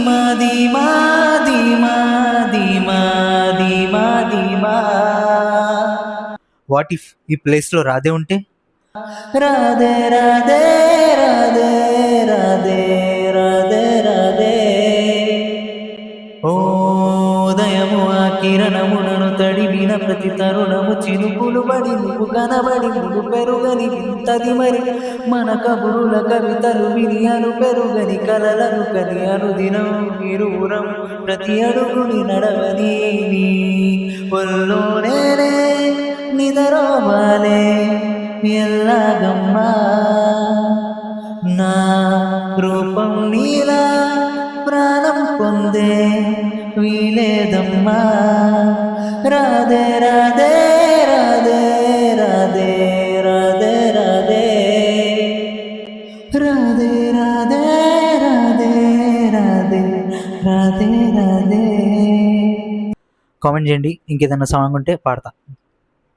ధీమా ధీమా ధీమా ధీమా ధీమా ధీమా. వాట్ ఇఫ్ ఈ ప్లేస్లో రాధే ఉంటే? రాధే రాధే రాధే రాధే రాధే రాధే. ఓ ఉదయము ఆ కిరణములను తడివిన ప్రతి తరుణము చినుకులు బడి నువ్వు కనబడి నువ్వు పెరుగని వింతది మరి మన కబురుల కవితలు వినియను పెరుగని కలలను కని అనుదినం ఇరువురం ప్రతి అడుగుని నడవని నీ ఒల్లోనే నిదరోవాలే ఎల్లాగమ్మా. నా రూపం నీలా ప్రాణం పొందే వీలేదమ్మా. రాధే రాధే రాధే రాధే రాధే రాధే రాధే రాధే రాధే రాధే రాధే రాధే. కామెంట్ చేయండి, ఇంకేదన్నా సాంగ్ ఉంటే పాడతా.